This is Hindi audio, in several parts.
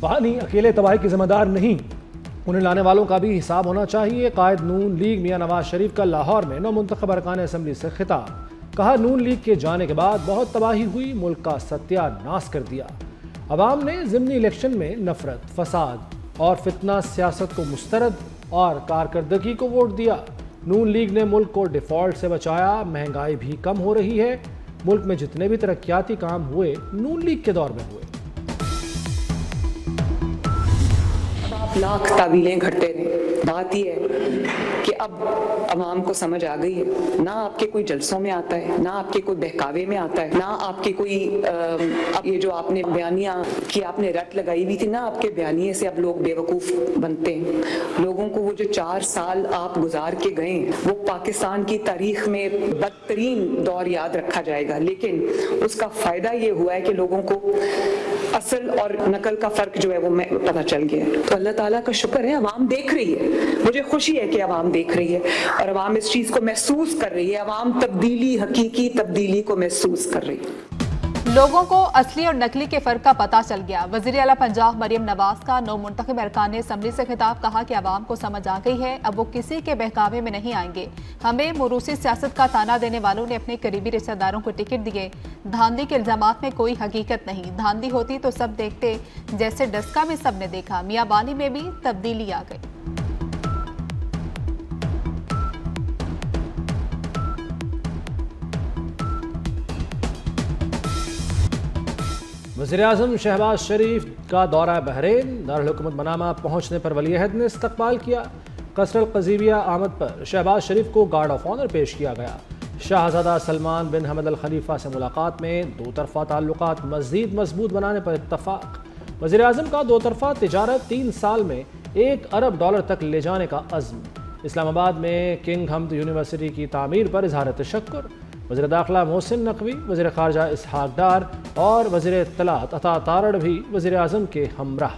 पानी अकेले तबाही की जिम्मेदार नहीं, उन्हें लाने वालों का भी हिसाब होना चाहिए। कायद नून लीग मियां नवाज शरीफ का लाहौर में नौमुंतखब अरकान असम्बली से खिताब। कहा, नून लीग के जाने के बाद बहुत तबाही हुई, मुल्क का सत्यानाश कर दिया। अवाम ने ज़िमनी इलेक्शन में नफरत, फसाद और फितना सियासत को मुस्तरद और कारकर्दगी को वोट दिया। नून लीग ने मुल्क को डिफॉल्ट से बचाया। महंगाई भी कम हो रही है। मुल्क में जितने भी तरक्याती काम हुए नून लीग के दौर में हुए। लाख तावीलें घड़ते रहे। बात यह है कि अब अवाम को समझ आ गई है, ना आपके कोई जलसों में आता है, ना आपके कोई बहकावे में आता है, ना आपके कोई अब ये जो आपने बयानियां की आपने रट लगाई हुई थी ना, आपके बयानिए से अब लोग बेवकूफ़ बनते हैं। लोगों को वो जो 4 साल आप गुजार के गए वो पाकिस्तान की तारीख में बदतरीन दौर याद रखा जाएगा, लेकिन उसका फ़ायदा ये हुआ है कि लोगों को असल और नकल का फ़र्क जो है वो पता चल गया है। तो अल्लाह ताला का शुक्र है, अवाम देख रही है। मुझे खुशी है कि अवाम देख रही है और अवाम इस चीज़ को महसूस कर रही है। अवाम तब्दीली, हकीकी तब्दीली को महसूस कर रही है। लोगों को असली और नकली के फर्क का पता चल गया। वज़ीर आला पंजाब मरियम नवाज का नौमुंतखब अरकान असम्बली से खिताब। कहा कि अवाम को समझ आ गई है, अब वो किसी के बहकावे में नहीं आएंगे। हमें मुरूसी सियासत का ताना देने वालों ने अपने करीबी रिश्तेदारों को टिकट दिए। धांधली के इल्जामात में कोई हकीकत नहीं। धांधली होती तो सब देखते, जैसे डस्का में सबने देखा, मियां बानी में भी तब्दीली आ गई। वज़ीर-ए-आज़म शहबाज शरीफ का दौरा बहरीन। दारुल हुकूमत मनामा पहुंचने पर वली अहद ने इस्तकबाल किया। कसरल क़ज़ीबिया आमद पर शहबाज शरीफ को गार्ड ऑफ ऑनर पेश किया गया। शाहज़ादा सलमान बिन हमद अल खलीफा से मुलाकात में दो तरफ़ा ताल्लुकात मज़ीद मजबूत बनाने पर इत्तफ़ाक़। वज़ीर-ए-आज़म का दो तरफ़ा तिजारत 3 साल में $1 अरब तक ले जाने का अज़्म। इस्लामाबाद में किंग हमद यूनिवर्सिटी की तामीर पर इज़हार तशक्कुर। वज़ीर दाखिला मोहसिन नकवी, वज़ीर ख़ारजा इसहाक़ डार और वज़ीर इत्तलात अता तारड़ भी वज़ीर-ए-आज़म के हमराह।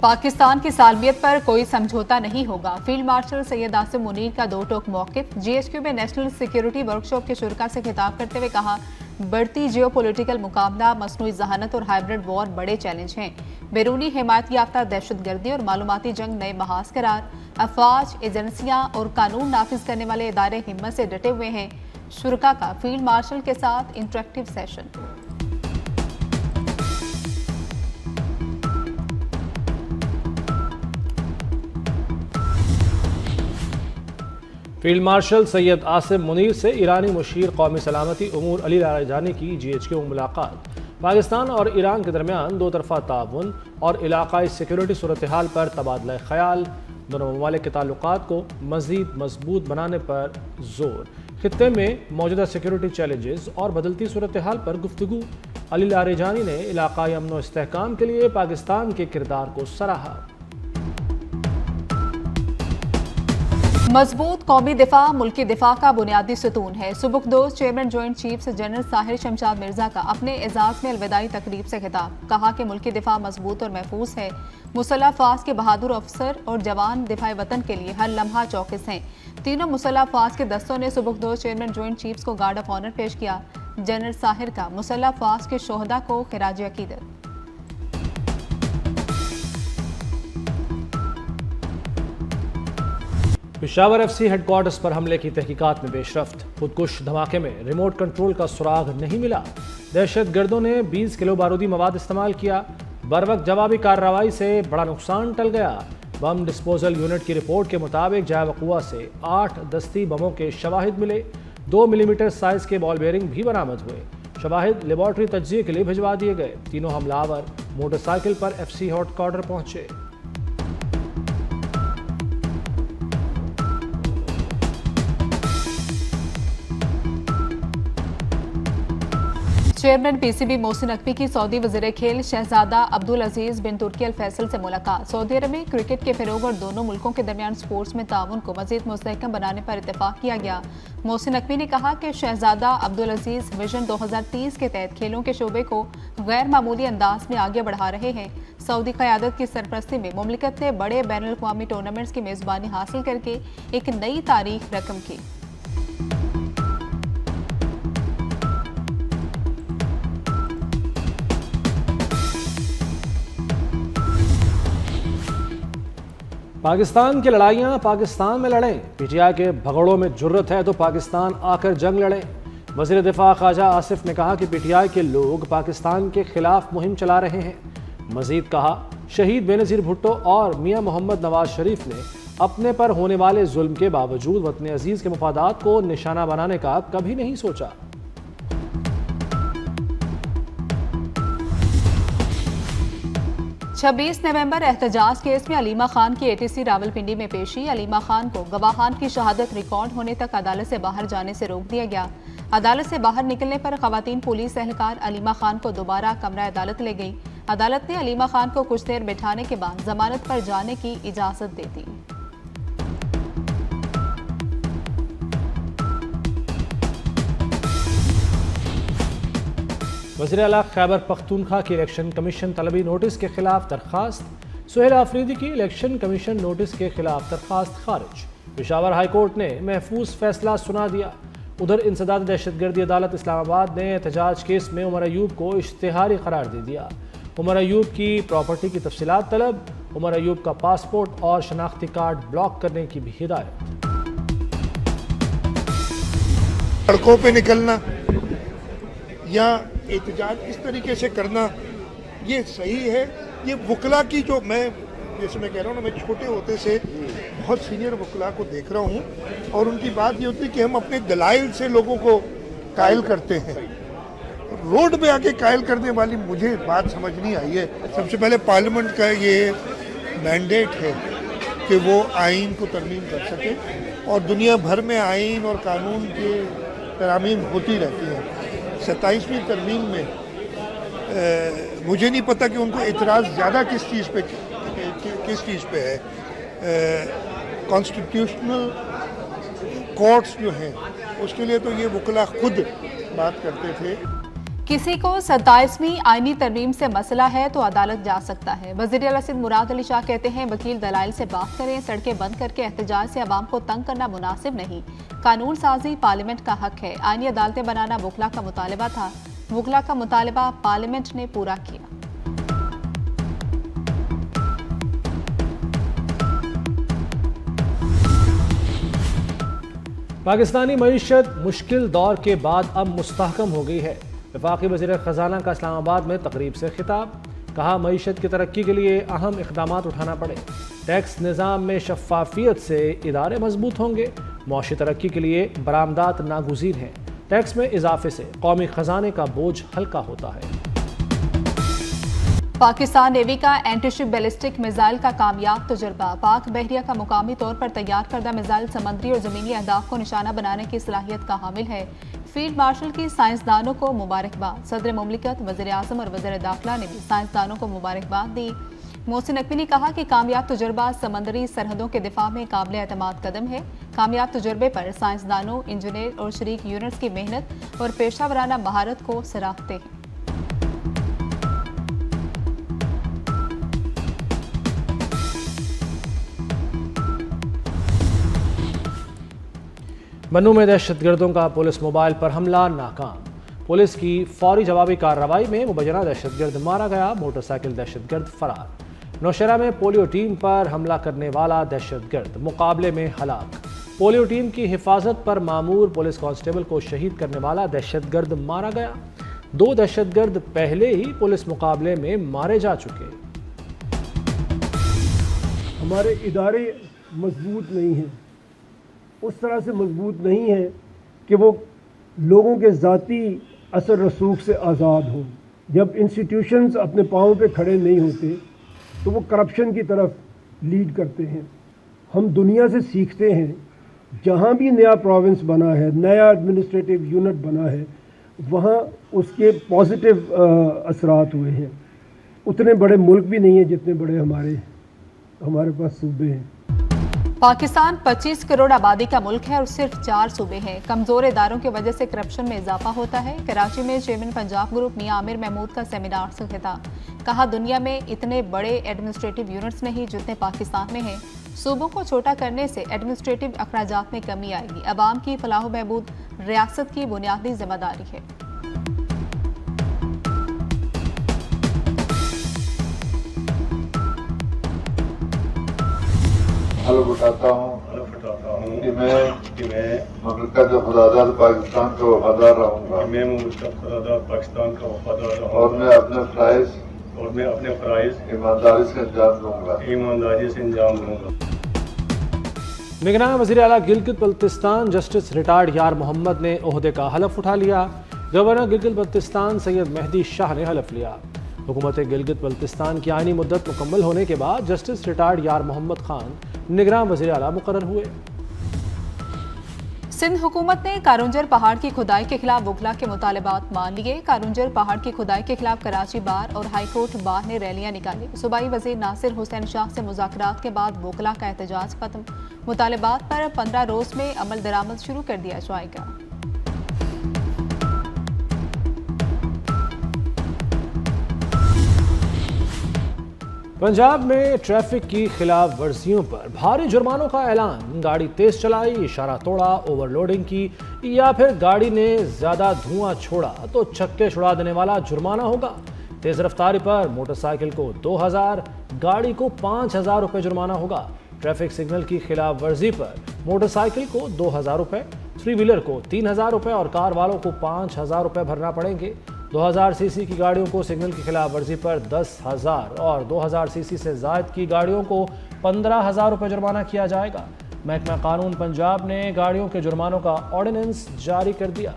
पाकिस्तान की सालमियत पर कोई समझौता नहीं होगा। फील्ड मार्शल सैयद आसिम मुनीर का दो टोक मौक़िफ़। GHQ में नेशनल सिक्योरिटी वर्कशॉप के शुरका से खिताब करते हुए कहा, बढ़ती जियोपॉलिटिकल मुकाबला, मसनूई जहानत और हाइब्रिड वॉर बड़े चैलेंज हैं। बैरूनी हिमायत याफ्ता दहशतगर्दी और मालूमाती जंग नए महाज करार। अफवाज, एजेंसियां और कानून नाफिज करने वाले इदारे हिम्मत से डटे हुए हैं। शुरका का फील्ड मार्शल के साथ interactive session. Field marshal Syed Asim Munir से ईरानी मुशीर कौमी सलामती उमूर अली लारेजानी की GHQ में मुलाकात। पाकिस्तान और ईरान के दरमियान दो तरफ़ा ताउन और इलाकाई सिक्योरिटी सूरत हाल पर तबादला ख्याल। दोनों ममालिक के ताल्लुकात को मज़ीद मजबूत बनाने पर जोर। खित्ते में मौजूदा सिक्योरिटी चैलेंजेस और बदलती सूरत हाल पर गुफ्तगू। अली लारेजानी ने इलाकाई अमन व इस्तेहकाम के लिए पाकिस्तान के किरदार को सराहा। मजबूत कौमी दिफा मुल्की दिफा का बुनियादी सतून है। सुबुकदोश chairman joint chiefs general Sahir Shamshad Mirza का अपने एजाज में अलविदाई तकरीब से खिताब। कहा कि मुल्की दिफा मजबूत और महफूज है। मुसल्लह फ़ौज के बहादुर अफसर और जवान दिफाए वतन के लिए हर लम्हा चौकस हैं। तीनों मुसल्लह फ़ौज के दस्तों ने सुबुकदोश चेयरमैन जॉइंट चीफ्स को गार्ड ऑफ ऑनर पेश किया। जनरल साहिर का मुसल्लह फ़ौज के शोहदा को खिराज अकीदत। पेशावर FC हेडक्वार्टर्स पर हमले की तहकीकात में पेशरफ्त। खुदकुश धमाके में रिमोट कंट्रोल का सुराग नहीं मिला। दहशतगर्दों ने 20 किलो बारूदी मवाद इस्तेमाल किया। बरवक्त जवाबी कार्रवाई से बड़ा नुकसान टल गया। बम डिस्पोजल यूनिट की रिपोर्ट के मुताबिक जाए वक़ुआ से 8 दस्ती बमों के शवाहिद मिले। 2 मिलीमीटर साइज के बॉल बेयरिंग भी बरामद हुए। शवाहिद लेबॉर्ट्री तज्जिए के लिए भिजवा दिए गए। तीनों हमलावर मोटरसाइकिल पर FC हेडक्वार्टर पहुंचे। चेयरमैन PCB मोहसिन नकवी की सऊदी वज़ीर खेल शहजादा अब्दुल अजीज बिन तुर्की अल फैसल से मुलाकात। सऊदी अरब में क्रिकेट के फ़रोग़ और दोनों मुल्कों के दरमियान स्पोर्ट्स में ताउन को मज़ीद मुस्तहकम बनाने पर इत्तेफाक किया गया। मोहसिन नकवी ने कहा कि शहजादा अब्दुल अजीज विजन 2030 के तहत खेलों के शोबे को गैर मामूली अंदाज में आगे बढ़ा रहे हैं। सऊदी क़यादत की सरपरस्ती में मुमलिकत ने बड़े बैनुल अक़वामी टूर्नामेंट्स की मेज़बानी हासिल करके एक नई तारीख रकम की। पाकिस्तान की लड़ाइयाँ पाकिस्तान में लड़ें, पीटीआई के भगोड़ों में जुर्रत है तो पाकिस्तान आकर जंग लड़े। वज़ीर दिफा ख्वाजा आसिफ ने कहा कि पीटीआई के लोग पाकिस्तान के खिलाफ मुहिम चला रहे हैं। मजीद कहा, शहीद बेनज़ीर भुट्टो और मियां मोहम्मद नवाज शरीफ ने अपने पर होने वाले जुल्म के बावजूद वतन अजीज़ के मफादात को निशाना बनाने का कभी नहीं सोचा। 26 नवंबर एहतजाज केस में अलीमा खान की एटीसी रावलपिंडी में पेशी। अलीमा खान को गवाहान की शहादत रिकॉर्ड होने तक अदालत से बाहर जाने से रोक दिया गया। अदालत से बाहर निकलने पर खवातीन पुलिस एहलकार अलीमा खान को दोबारा कमरा अदालत ले गई। अदालत ने अलीमा खान को कुछ देर बिठाने के बाद जमानत पर जाने की इजाजत दे दी। वज़ीर आला खैबर पख्तूनख्वा की इलेक्शन कमीशन तलबी नोटिस के खिलाफ दरखास्त। सुहेल आफरीदी की इलेक्शन कमीशन नोटिस के खिलाफ दरखास्त खारिज। पेशावर हाई कोर्ट ने महफूज फैसला सुना दिया। उधर इंसदाद दहशतगर्दी अदालत इस्लामाबाद ने एहतजाज केस में उमर अयूब को इश्तिहारी करार दे दिया। उमर अयूब की प्रॉपर्टी की तफसीलात तलब, उमर अयूब का पासपोर्ट और शनाख्ती कार्ड ब्लॉक करने की भी हिदायत। सड़कों पे निकलना या एहतजाज इस तरीके से करना ये सही है। ये वकला की जो मैं जैसे मैं कह रहा हूँ ना, मैं छोटे होते से बहुत सीनियर वकला को देख रहा हूँ और उनकी बात ये होती है कि हम अपने दलाइल से लोगों को कायल करते हैं। रोड पे आके कायल करने वाली मुझे बात समझ नहीं आई है। सबसे पहले पार्लियामेंट का ये मैंडेट है कि वो आइन को तरमीम कर सके और दुनिया भर में आइन और कानून की तरमीम होती रहती है। 27वीं तरमीम में मुझे नहीं पता कि उनको इतराज़ ज़्यादा किस चीज़ पे है। कॉन्स्टिट्यूशनल कोर्ट्स जो हैं उसके लिए तो ये वकला खुद बात करते थे। किसी को 27वीं आईनी तरमीम से मसला है तो अदालत जा सकता है। वज़ीर आला सिंध मुराद अली शाह कहते हैं, वकील दलाइल से बात करें, सड़कें बंद करके एहतजाज से अवाम को तंग करना मुनासिब नहीं। कानून साजी पार्लियामेंट का हक है। आईनी अदालतें बनाना वकला का मुतालबा था। वकला का मुतालबा पार्लियामेंट ने पूरा किया। पाकिस्तानी मईशत मुश्किल दौर के बाद अब मुस्तहकम हो गई है। वफाकी वज़ीर ख़जाना का इस्लामाबाद में तकरीब से खिताब। कहा, मईशत की तरक्की के लिए अहम इक़दाम उठाना पड़े। टैक्स निज़ाम में शफ़ाफ़ियत से इदारे मजबूत होंगे। मौशी तरक्की के लिए बरामदात नागुज़ीर हैं। टैक्स में इजाफे से कौमी ख़जाने का बोझ हल्का होता है। पाकिस्तान नेवी का एंटीशिप बैलिस्टिक मिसाइल का कामयाब तजुर्बा। पाक बहरिया का मुकामी तौर पर तैयार करदा मिसाइल समंदरी और ज़मीनी अहदाफ को निशाना बनाने की सलाहियत का हामिल है। फील्ड मार्शल की साइंसदानों को मुबारकबाद। सदर मुमलिकत, वज़ीर आज़म और वज़ीर दाखिला ने भी साइंसदानों को मुबारकबाद दी। मोहसिन नकवी ने कहा कि कामयाब तजुर्बा समंदरी सरहदों के दिफा में काबिल एतमाद कदम है। कामयाब तजुर्बे पर साइंसदानों, इंजीनियर और शरीक यूनिट्स की मेहनत और पेशा वराना महारत को सराहते हैं। मन्नू में दहशतगर्दों का पुलिस मोबाइल पर हमला नाकाम। पुलिस की फौरी जवाबी कार्रवाई में मुबैना दहशतगर्द मारा गया। मोटरसाइकिल दहशतगर्द फरार। नौशहरा में पोलियो टीम पर हमला करने वाला दहशतगर्द मुकाबले में हलाक। पोलियो टीम की हिफाजत पर मामूर पुलिस कांस्टेबल को शहीद करने वाला दहशतगर्द मारा गया। 2 दहशतगर्द पहले ही पुलिस मुकाबले में मारे जा चुके। हमारे इदारे मजबूत नहीं हैं, उस तरह से मजबूत नहीं है कि वो लोगों के ज़ाती असर रसूख से आज़ाद हों। जब इंस्टीट्यूशंस अपने पाँव पे खड़े नहीं होते तो वो करप्शन की तरफ लीड करते हैं। हम दुनिया से सीखते हैं, जहाँ भी नया प्रोविंस बना है, नया एडमिनिस्ट्रेटिव यूनिट बना है, वहाँ उसके पॉजिटिव असरात हुए हैं। उतने बड़े मुल्क भी नहीं हैं जितने बड़े हमारे पास सूबे हैं। पाकिस्तान 25 करोड़ आबादी का मुल्क है और सिर्फ 4 सूबे हैं। कमजोर इदारों की वजह से करप्शन में इजाफा होता है। कराची में चेयरमैन पंजाब ग्रुप मियां आमिर महमूद का सेमिनार से खिताब। कहा, दुनिया में इतने बड़े एडमिनिस्ट्रेटिव यूनिट्स नहीं जितने पाकिस्तान में हैं। सूबों को छोटा करने से एडमिनिस्ट्रेटिव अखराजात में कमी आएगी। अवाम की फलाह बहबूद रियासत की बुनियादी जिम्मेदारी है। हल्फ उठाता हूँ कि मैं ममलकत खुदादाद पाकिस्तान का वफादार रहूँगा और मैं अपने फ़राइज़ ईमानदारी से अंजाम दूँगा। निगरान वज़ीर आला गिलगित बल्तिस्तान जस्टिस रिटायर्ड यार मोहम्मद ने ओहदे का हलफ उठा लिया। गवर्नर गिलगित बल्तिस्तान सैयद मेहदी शाह ने हलफ लिया। हुकूमत गिलगित बल्तिस्तान की आईनी मुद्दत मुकम्मल होने के बाद जस्टिस रिटायर्ड यार मोहम्मद खान निगरान वज़ीर आला मुकर्रर हुए। सिंध हुकूमत ने कारुंजर पहाड़ की खुदाई के खिलाफ वकला के मुतालबात मान लिए। कारुंजर पहाड़ की खुदाई के खिलाफ कराची बार और हाई कोर्ट बार ने रैलियां निकाली। सूबाई वजीर नासिर हुसैन शाह से मुज़ाकरात के बाद वकला का एहतजाज खत्म। मुतालबात पर 15 रोज में अमल दरामद शुरू कर दिया जाएगा। पंजाब में ट्रैफिक की खिलाफ वर्जियों पर भारी जुर्मानों का ऐलान। गाड़ी तेज चलाई, इशारा तोड़ा, ओवरलोडिंग की या फिर गाड़ी ने ज्यादा धुआं छोड़ा तो छक्के छुड़ा देने वाला जुर्माना होगा। तेज रफ्तारी पर मोटरसाइकिल को 2000, गाड़ी को 5000 रुपये जुर्माना होगा। ट्रैफिक सिग्नल की खिलाफ वर्जी पर मोटरसाइकिल को 2000 रुपये, थ्री व्हीलर को 3000 रुपये और कार वालों को 5000 रुपये भरना पड़ेंगे। 2000 सीसी की गाड़ियों को सिग्नल की खिलाफ वर्जी पर 10,000 और 2000 सीसी से ज़ायद की गाड़ियों को 15,000 रुपये जुर्माना किया जाएगा। महकमा कानून पंजाब ने गाड़ियों के जुर्मानों का ऑर्डिनेंस जारी कर दिया।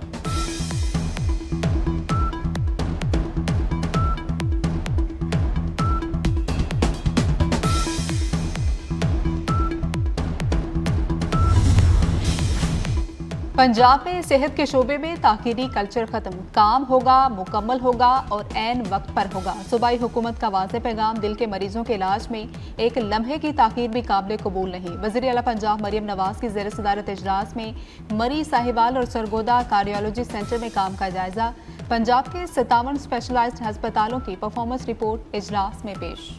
पंजाब में सेहत के शोबे में ताकीदी कल्चर खत्म। काम होगा, मुकम्मल होगा और ऐन वक्त पर होगा। सूबाई हुकूमत का वाज़ेह पैगाम दिल के मरीजों के इलाज में एक लम्हे की ताकीर भी काबिल कबूल नहीं। वज़ीर आला पंजाब मरियम नवाज की ज़ेर सदारत इजलास में मरी, साहिवाल और सरगोदा कार्डियोलॉजी सेंटर में काम का जायजा। पंजाब के 57 स्पेशलाइज्ड अस्पतालों की परफॉर्मेंस रिपोर्ट इजलास में पेश।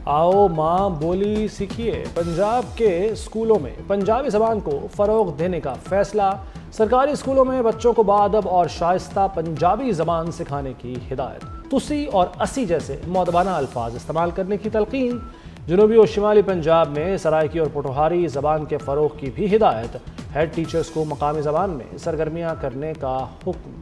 आओ माँ बोली सीखिए। पंजाब के स्कूलों में पंजाबी ज़बान को फ़रोग देने का फैसला। सरकारी स्कूलों में बच्चों को बाअदब और शाइस्ता पंजाबी ज़बान सिखाने की हिदायत। तुसी और असी जैसे मौदबाना अल्फाज इस्तेमाल करने की तलकीन। जनूबी और शिमाली पंजाब में सराइकी और पोठोहारी ज़बान के फ़रोग की भी हिदायत। हेड टीचर्स को मकामी ज़बान में सरगर्मियाँ करने का हुक्म।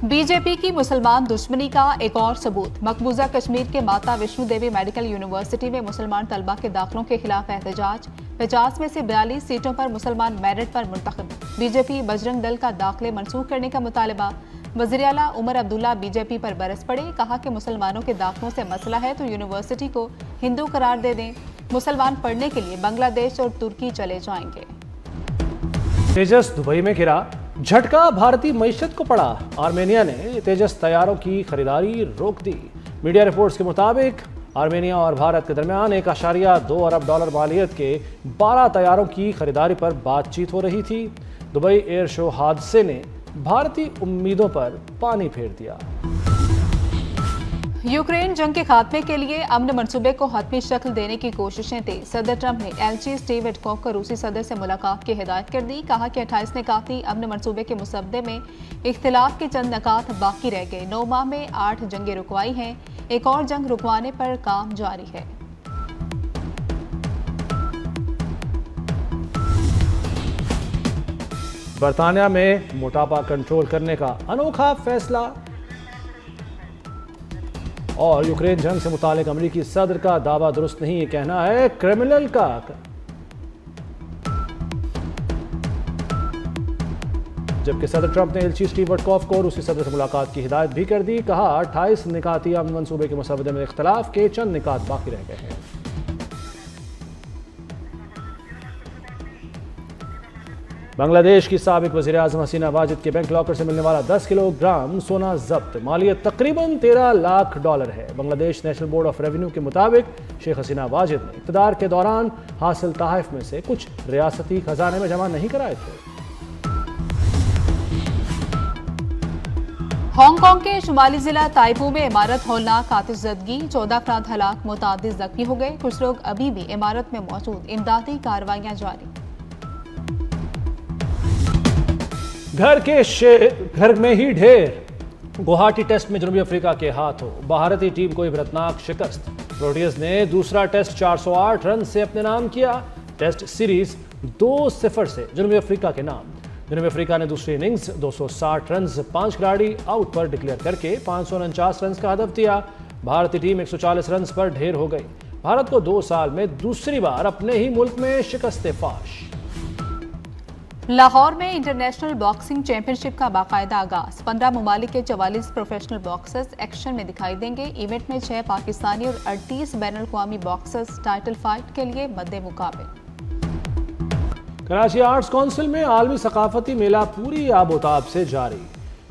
बीजेपी की मुसलमान दुश्मनी का एक और सबूत। मकबूजा कश्मीर के माता वैष्णो देवी मेडिकल यूनिवर्सिटी में मुसलमान तलबा के दाखिलों के खिलाफ एहतजाज। 50 में से 42 सीटों पर मुसलमान मेरिट पर मुंतखब। बीजेपी बजरंग दल का दाखिले मनसूख करने का मुतालबा। वज़ीर आला उमर अब्दुल्ला बीजेपी पर बरस पड़े। कहा कि मुसलमानों के दाखिलों से मसला है तो यूनिवर्सिटी को हिंदू करार दे दें। मुसलमान पढ़ने के लिए बांग्लादेश और तुर्की चले जाएंगे। तेजस दुबई में गिरा, झटका भारतीय मईशत को पड़ा। आर्मेनिया ने तेजस तैयारों की खरीदारी रोक दी। मीडिया रिपोर्ट्स के मुताबिक आर्मेनिया और भारत के दरमियान 1.2 अरब डॉलर मालियत के 12 तैयारों की खरीदारी पर बातचीत हो रही थी। दुबई एयर शो हादसे ने भारतीय उम्मीदों पर पानी फेर दिया। यूक्रेन जंग के खात्मे के लिए अमन मंसूबे को हतमी शक्ल देने की कोशिशें तेज। सदर ट्रंप ने एलची स्टीव विटकॉफ को रूसी सदर से मुलाकात की हिदायत कर दी। कहा कि 28 निकाती अमन मंसूबे के मुसद्दे में इख्तिलाफ के चंद नकात बाकी रह गए। 9 माह में 8 जंगें रुकवाई हैं। एक और जंग रुकवाने पर काम जारी है। बरतानिया में मोटापा कंट्रोल करने का अनोखा फैसला। और यूक्रेन जंग से मुतालिक अमेरिकी सदर का दावा दुरुस्त नहीं, ये कहना है क्रेमलिन का। जबकि सदर ट्रंप ने एलची स्टीव विटकॉफ को रूसी सदर से मुलाकात की हिदायत भी कर दी। कहा 28 निकाती अमन मंसूबे के मसवदे में इख्तलाफ के चंद निकात बाकी रह गए हैं। बांग्लादेश की साबिक वज़ीर आज़म हसीना वाजिद के बैंक लॉकर से मिलने वाला 10 किलोग्राम सोना जब्त। मालियत तकरीबन 13 लाख डॉलर है। Bangladesh national board of revenue के मुताबिक शेख हसीना वाजिद ने इक़्तिदार के दौरान हासिल तोहफ़ में से कुछ रियासती खजाने में जमा नहीं कराए थे। हांगकांग के शुमाली जिला ताइपू में इमारत होलनाक आतिशज़दगी। 14 अफराद हलाक, मुतादिद जख्मी हो गए। कुछ लोग अभी भी इमारत में मौजूद। इमदादी कार्रवाइयां जारी। घर में ही ढेर। गुवाहाटी टेस्ट में जनूबी अफ्रीका के हाथों भारतीय टीम को इबरतनाक शिकस्त। प्रोटियस ने दूसरा टेस्ट 408 रन से अपने नाम किया। टेस्ट सीरीज 2-0 से जनूबी अफ्रीका के नाम। जनूबी अफ्रीका ने दूसरी इनिंग्स 260 रन 5 खिलाड़ी आउट पर डिक्लेयर करके 549 रन का हदफ दिया। भारतीय टीम 140 रन पर ढेर हो गई। भारत को 2 साल में दूसरी बार अपने ही मुल्क में शिकस्त फाश। लाहौर में इंटरनेशनल बॉक्सिंग चैंपियनशिप का बाकायदा आगाज। 15 ममालिक के 44 प्रोफेशनल बॉक्सर्स एक्शन में दिखाई देंगे। इवेंट में 6 पाकिस्तानी और 38 बैनुल अक़वामी बॉक्सर्स टाइटल फाइट के लिए मद्दे मुकाबिल। कराची आर्ट्स काउंसिल में आलमी सकाफती मेला पूरी आबोताब से जारी।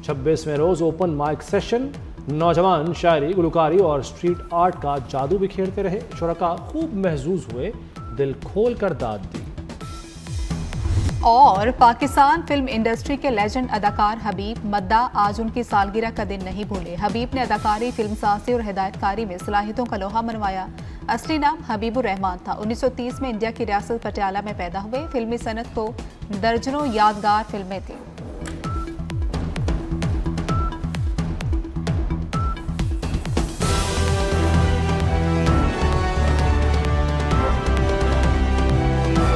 26वें रोज ओपन माइक सेशन। नौजवान शायरी, गुलकारी और स्ट्रीट आर्ट का जादू बिखेरते रहे। शुरका खूब महजूज हुए, दिल खोल कर दाद दी। और पाकिस्तान फिल्म इंडस्ट्री के लेजेंड अदाकार हबीब मद्दा आज उनकी सालगिरह का दिन नहीं भूले। हबीब ने अदाकारी, फिल्मसाजी और हिदायतकारी में सलाहियतों का लोहा मनवाया। असली नाम हबीबुर रहमान था। 1930 में इंडिया की रियासत पटियाला में पैदा हुए। फिल्मी सनत को दर्जनों यादगार फिल्में थीं।